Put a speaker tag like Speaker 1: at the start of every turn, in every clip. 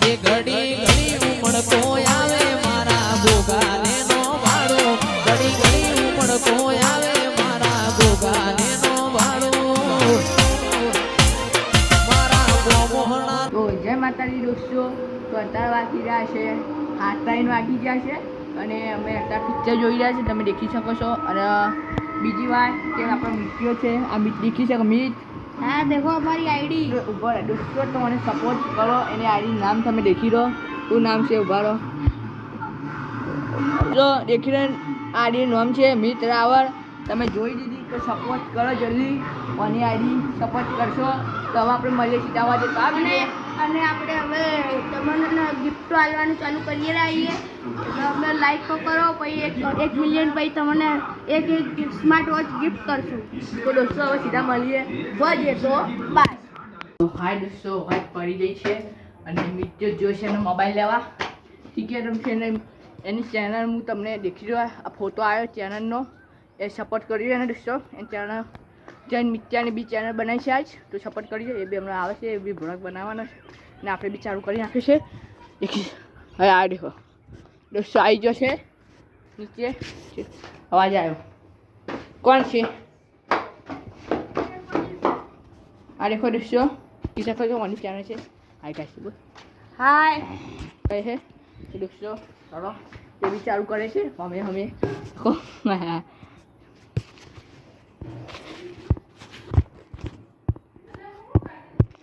Speaker 1: એ ઘડી ઘડી ઉમળકો આવે મારા ગોગાને નો વાળો ઘડી ઘડી ઉમળકો આવે મારા ગોગાને નો વાળો મારા ગોમોહણા
Speaker 2: તો જય માતાજી દોસ્તો. તો અત્યારે વાગી રહ્યા છે 8:03 વાગી ગયા છે અને અમે અત્યારે પિક્ચર જોઈ રહ્યા છે, તમે દેખી શકો છો. અને બીજી વાત કે આપણો મિત્યો છે, આ મિત દેખી શકો મિત.
Speaker 3: હા દેખો અમારી આઈડી.
Speaker 2: ઉભા રહો દોસ્તો, તો મને સપોર્ટ કરો. એની આઈડી નામ તમે દેખી રહો, શું નામ છે? ઉભા રહો જો દેખી રહ્યો આઈડી નામ છે મિત રાવર. તમે જોઈ દીધી તો સપોર્ટ કરો જલ્દી. કોની આઈડી સપોર્ટ કરશો તો હવે આપણે મળીએ સીધા વાજે.
Speaker 3: અને આપણે હવે તમને ગિફ્ટો આપવાનું ચાલુ કરીએ રહીએ. તમે લાઈક તો કરો, પછી 1 મિલિયન પછી તમને એક સ્માર્ટ વોચ ગિફ્ટ કરશું.
Speaker 2: તો દોસ્તો હવે સીધા મળીએ બજે તો બાય. હાય દોસ્તો, વાત પડી ગઈ છે અને મિત્યો જોશે એનો મોબાઈલ લેવા ટિકિટ છે ને એની ચેનલ હું તમને દેખી રહ્યો. આ ફોટો આવ્યો ચેનલનો, એ સપોર્ટ કર્યો એને દોસ્તો. એની ચેનલ જૈન મિત્યાની બી ચેનલ બનાવી છે આજ, તો સપોર્ટ કરીએ. એ બી હમણાં આવે છે, એ બી બ્લોગ બનાવવાનો છે ને આપણે બી ચાલુ કરી નાખ્યું છે. દેખી હવે આ દેખો દોસ્તો આવી ગયો છે નીચે. અવાજ આવ્યો, કોણ છે? આ દેખો દોસ્તો, કી શકો છો કોની ચેનલ છે. હાય કાશી બોલ
Speaker 3: હાય.
Speaker 2: કઈ છે તો દોસ્તો ચાલો એ બી ચાલુ કરે છે. અમે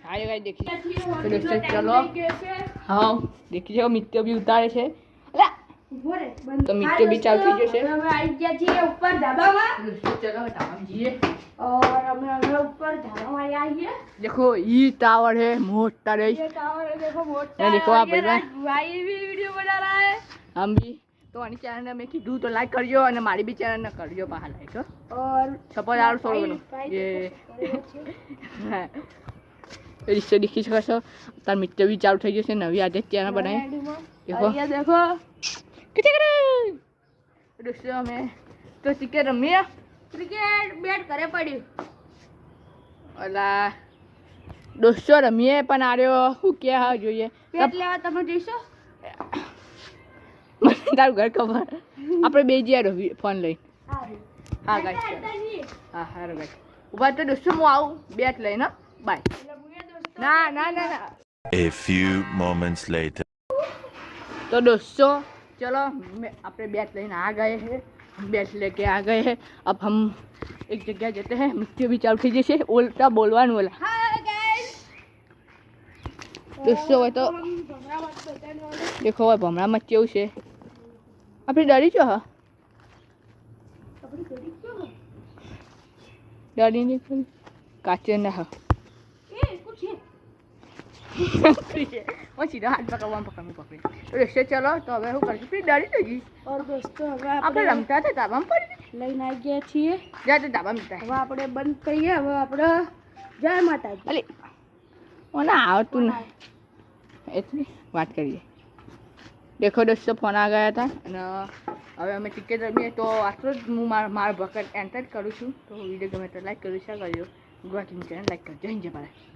Speaker 2: હાય ગાઈ દેખી તો દોસ્તો ચલો. હા દેખી જાઓ, મિત્યો બી ઉતારે છે. તો મિત્યો બી ચાલુ થઈ જશે.
Speaker 3: અમે આવી ગયા છીએ ઉપર ધાબામાં.
Speaker 2: દોસ્તો ચલો ધાબામાં જઈએ.
Speaker 3: और हम ऊपर ધાબામાં આવીએ.
Speaker 2: देखो ये टावर है मोटा रे.
Speaker 3: ये टावर है देखो मोटा.
Speaker 2: ये देखो आप भैया,
Speaker 3: भाई भी वीडियो बना रहा है.
Speaker 2: हम भी तो आनी चैनल ने मैं कीधું તો લાઈક કરજો અને મારી બી ચેનલ ને કરજો બહાર લાઈક.
Speaker 3: और
Speaker 2: સપોર્ટ આર સોળનો ये रिश्ते दिखी શકો છો. તાર મિત્ર બી ચાલુ થઈ જશે, નવી આજે ચેનલ બનાવી. देखो
Speaker 3: ये देखो
Speaker 2: किथे करे દોસ્તો અમે તો ક્રિકેટ રમીએ.
Speaker 3: ક્રિકેટ બેટ કરે પડ્યું.
Speaker 2: ઓલા દોસ્તો રમીએ પણ આર્યો શું કે હા જોઈએ.
Speaker 3: બેટ લેવા તમે જઈશો?
Speaker 2: મને તારું ઘર ખબર. આપણે બે જઈએ ફોન લઈ. હા ગાઈસ હા હારું ગાઈસ. ઉભા તો દોસ્તો હું આવું બેટ લઈને. બાય. ના ના ના ના.
Speaker 4: A few moments later.
Speaker 2: तो दोस्तों चलो अपने बैट लेने आ गए हैं, बैट लेके आ गए हैं. अब हम एक जगह जाते हैं. मिट्टी भी चालू થઈ જશે. ઉલટા બોલવાનું ઓલા.
Speaker 3: Hi guys.
Speaker 2: दोस्तों હવે તો દેખો હવે ભમરામાં કેવું છે. આપણે ડરી છો? હા ડરી નહીં ખરી કાચે ના. હા वो सीधा हाथ पकड़वा पकड़ी. तो रिश्ते चलो तो હવે હું કરશું? ફરી ડરી તો ગઈ.
Speaker 3: और दोस्तों હવે
Speaker 2: આપણે રમતા હતા ધાબામાં પડી
Speaker 3: લઈને આવી ગયા છીએ.
Speaker 2: જા તો ધાબામાં જતા.
Speaker 3: હવે આપણે બંધ કરીએ. હવે આપણે જય માતાજી.
Speaker 2: અલી મને આવતું નહીં એટલી વાત કરીએ. દેખો દોસ્તો ફોન આ ગયા હતા અને હવે અમે ટિકિટ રમીએ. તો આટલો જ હું મારા ભકત એન્ટર કરું છું. તો વિડીયો ગમે તો લાઈક કરજો, શેર કરજો. ગુજરાતી ચેનલ લાઈક કરજો. જય જય ભારત.